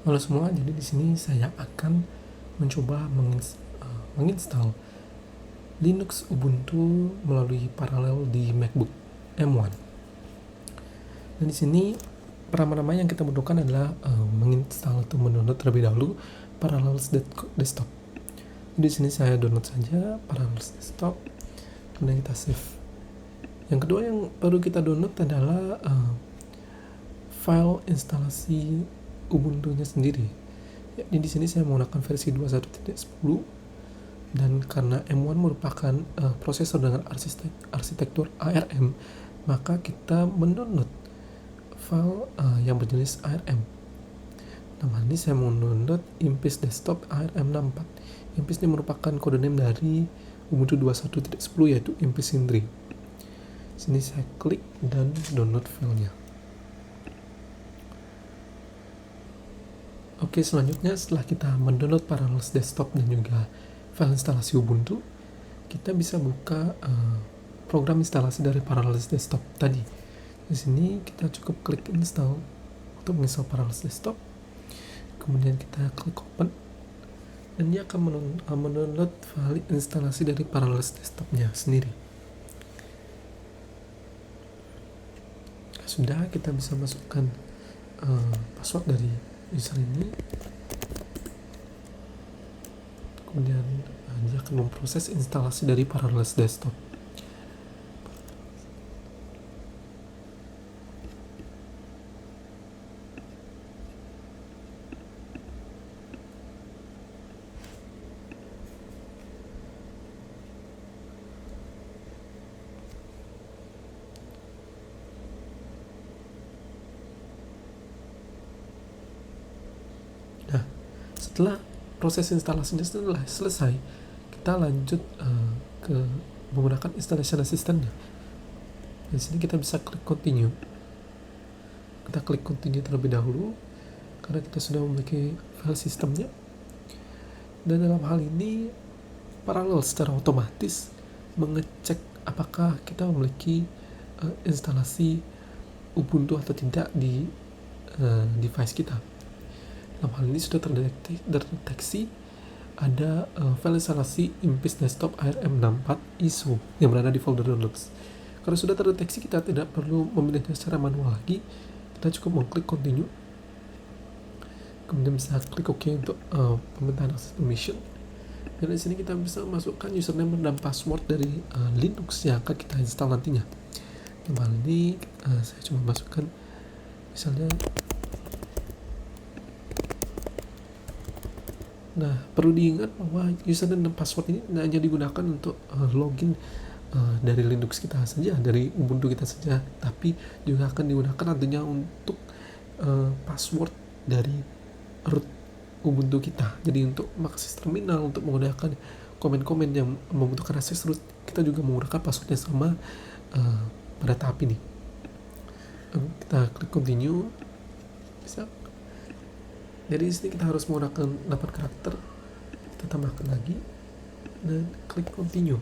Halo semua, jadi di sini saya akan mencoba menginstal Linux Ubuntu melalui paralel di MacBook M1. Dan di sini pertama-tama yang kita butuhkan adalah menginstal atau mendownload terlebih dahulu Parallels Desktop. Jadi di sini saya download saja Parallels Desktop, kemudian kita save. Yang kedua yang perlu kita download adalah file instalasi Ubuntu-nya sendiri. Ya, di sini saya menggunakan versi 21.10 dan karena M1 merupakan prosesor dengan arsitektur ARM, maka kita mendownload file yang berjenis ARM. Nah, ini saya mendownload Impis Desktop ARM64. Impis ini merupakan kode name dari Ubuntu 21.10 yaitu Impis Sindri. Sini saya klik dan download filenya. Oke, selanjutnya setelah kita mendownload Parallels Desktop dan juga file instalasi Ubuntu, kita bisa buka program instalasi dari Parallels Desktop tadi. Di sini kita cukup klik install untuk menginstal Parallels Desktop. Kemudian kita klik open dan dia akan mendownload file instalasi dari Parallels Desktopnya sendiri. Sudah, kita bisa masukkan password dari user ini, kemudian dia akan memproses instalasi dari Parallels Desktop. Nah, setelah proses instalasinya selesai, kita lanjut ke menggunakan installation assistant-nya. Di sini kita bisa klik continue. Kita klik continue terlebih dahulu karena kita sudah memiliki file sistemnya. Dan dalam hal ini paralel secara otomatis mengecek apakah kita memiliki instalasi Ubuntu atau tidak di device kita. Dalam hal ini sudah terdeteksi ada file instalasi Impis Desktop ARM64 ISO yang berada di folder downloads. Kalau sudah terdeteksi, kita tidak perlu memilihnya secara manual lagi. Kita cukup mengklik continue, kemudian bisa klik OK untuk pemerintahan access permission. Dan di sini kita bisa masukkan username dan password dari Linux yang akan kita install nantinya. Dalam hal ini saya cuma masukkan misalnya. Nah, perlu diingat bahwa username dan password ini tidak hanya digunakan untuk login dari Linux kita saja, dari Ubuntu kita saja, tapi juga akan digunakan nantinya untuk password dari root Ubuntu kita. Jadi untuk mengakses terminal, untuk menggunakan komen-komen yang membutuhkan akses root, kita juga menggunakan password yang sama pada tahap ini. Kita klik continue, bisa. Jadi di sini kita harus menggunakan 8 karakter. Kita tambahkan lagi dan klik continue.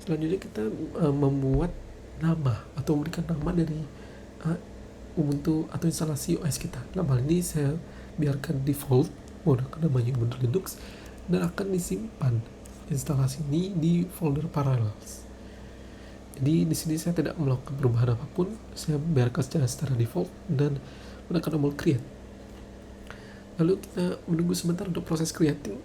Selanjutnya kita membuat nama atau memberikan nama dari Ubuntu atau instalasi OS kita. Dalam hal ini saya biarkan default, menggunakan namanya Ubuntu Linux, dan akan disimpan instalasi ini di folder Parallels. Jadi di sini saya tidak melakukan perubahan apapun, saya biarkan secara default dan menekan tombol create. Lalu kita menunggu sebentar untuk proses creating.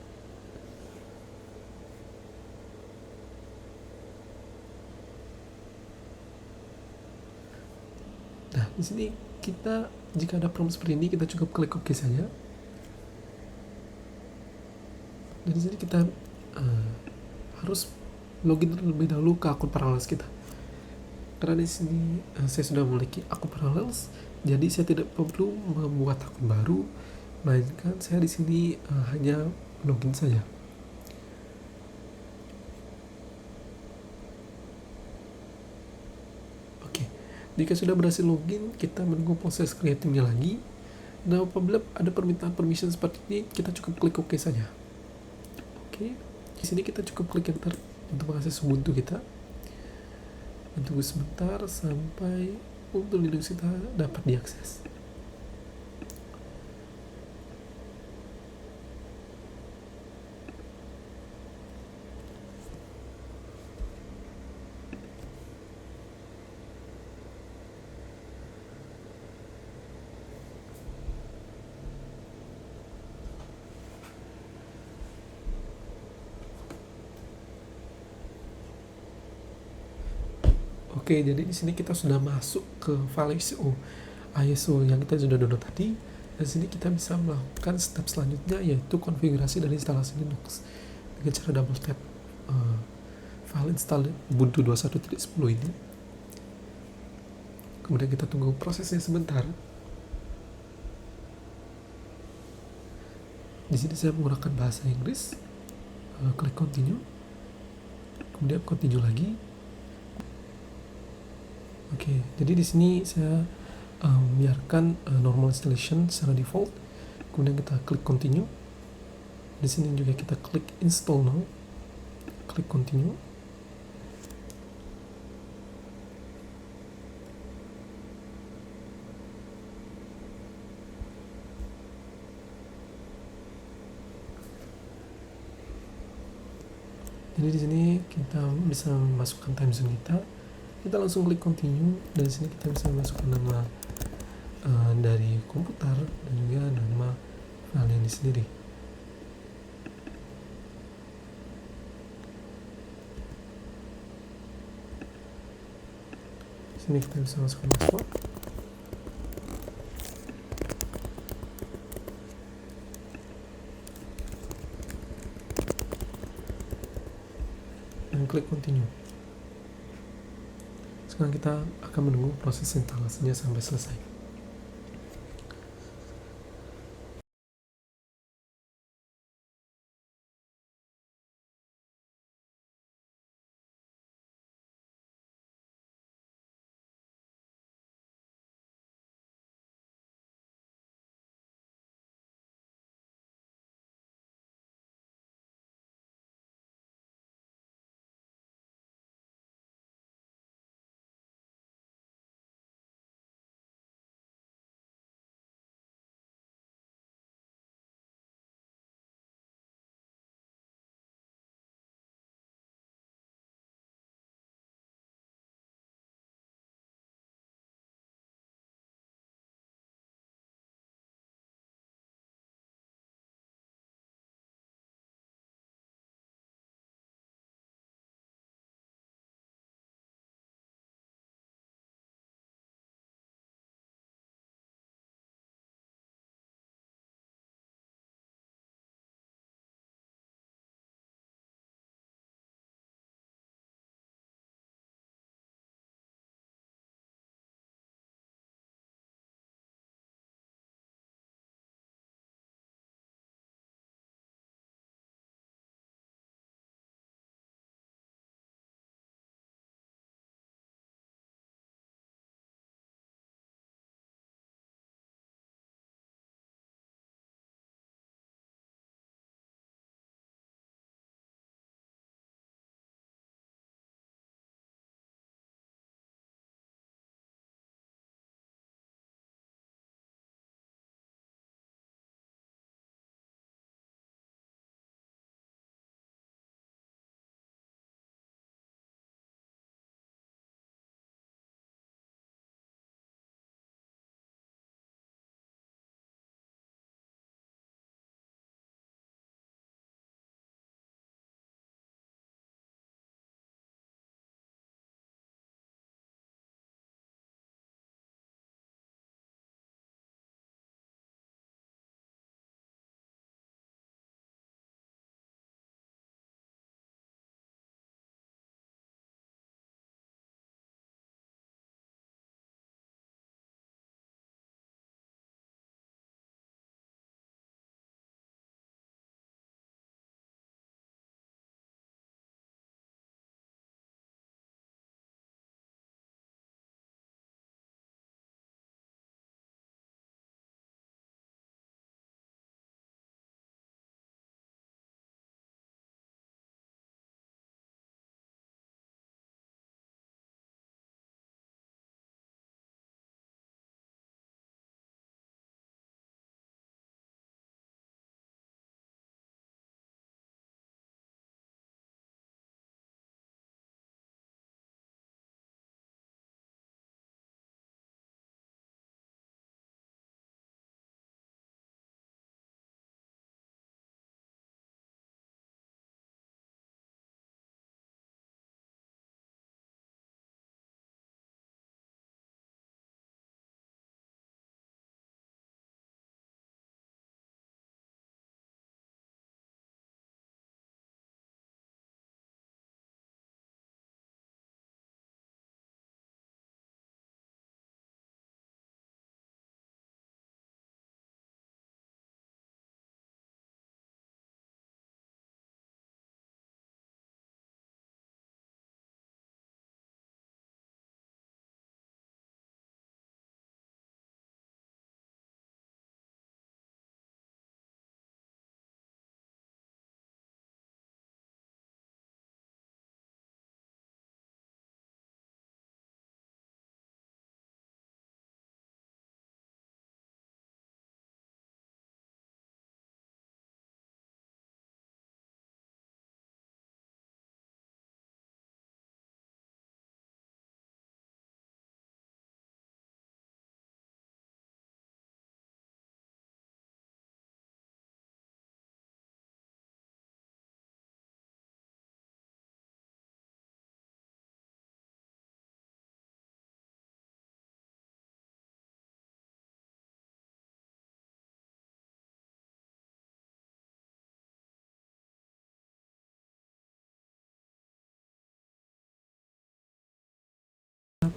Nah, di sini kita jika ada prompt seperti ini, kita cukup klik OK saja. Dan di sini kita harus login terlebih dahulu ke akun Parallels kita. Karena di sini saya sudah memiliki akun Parallels, jadi saya tidak perlu membuat akun baru, melainkan saya di sini hanya login saja. Oke, jika sudah berhasil login, kita menunggu proses creatingnya lagi. Nah, apabila ada permintaan permission seperti ini, kita cukup klik OK saja. Oke, di sini kita cukup klik enter untuk mengakses Ubuntu kita. Tunggu sebentar sampai Ubuntu Linux kita dapat diakses. Oke, jadi di sini kita sudah masuk ke file ISO yang kita sudah download tadi. Dan sini kita bisa melakukan step selanjutnya, yaitu konfigurasi dan instalasi Linux dengan cara double tap file install Ubuntu 21.10 ini. Kemudian kita tunggu prosesnya sebentar. Di sini saya menggunakan bahasa Inggris. Klik continue, kemudian continue lagi. Oke, jadi di sini saya biarkan normal installation secara default. Kemudian kita klik continue. Di sini juga kita klik install now, klik continue. Jadi di sini kita bisa masukkan time zone kita. Kita langsung klik continue, dan di sini kita bisa masukkan nama dari komputer dan juga nama file ini sendiri. Di sini kita bisa masukkan password. Dan klik continue. Sekarang kita akan menunggu proses instalasinya sampai selesai.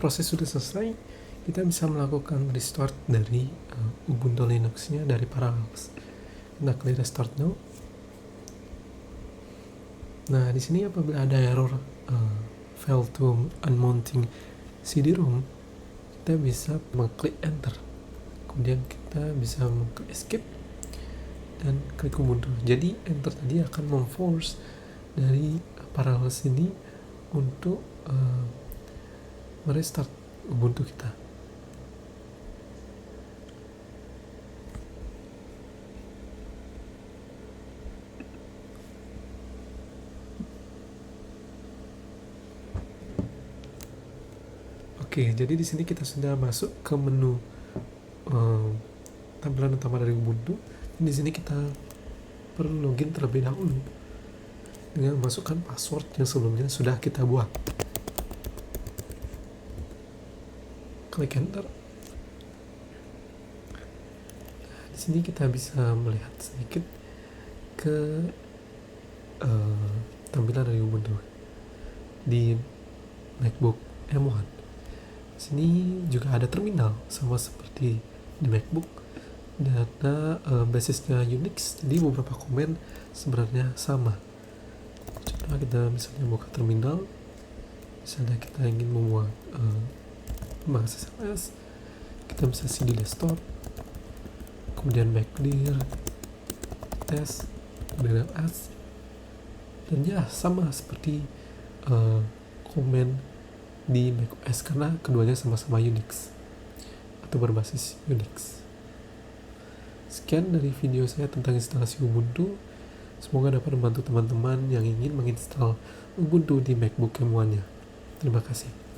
proses sudah selesai, kita bisa melakukan restart dari Ubuntu Linux-nya dari Parallels. Kita klik restart now. Nah, di sini apabila ada error fail to unmounting CD-ROM, kita bisa mengklik enter. Kemudian kita bisa mengklik escape dan klik Ubuntu. Jadi enter tadi akan memforce dari Parallels ini untuk merestart Ubuntu kita. Oke, jadi di sini kita sudah masuk ke menu tampilan utama dari Ubuntu. Di sini kita perlu login terlebih dahulu dengan memasukkan password yang sebelumnya sudah kita buat. Klik enter. Di sini kita bisa melihat sedikit ke tampilan dari Ubuntu di MacBook M1. Di sini juga ada terminal sama seperti di MacBook. Data basisnya Unix, jadi beberapa komen sebenarnya sama. Coba kita misalnya buka terminal, misalnya kita ingin membuat bahasa SMS, kita bisa cd desktop, kemudian back clear, test, kemudian as, dan ya sama seperti komen di macOS karena keduanya sama-sama Unix atau berbasis Unix. Sekian dari video saya tentang instalasi Ubuntu. Semoga dapat membantu teman-teman yang ingin menginstal Ubuntu di MacBook M1-nya. Terima kasih.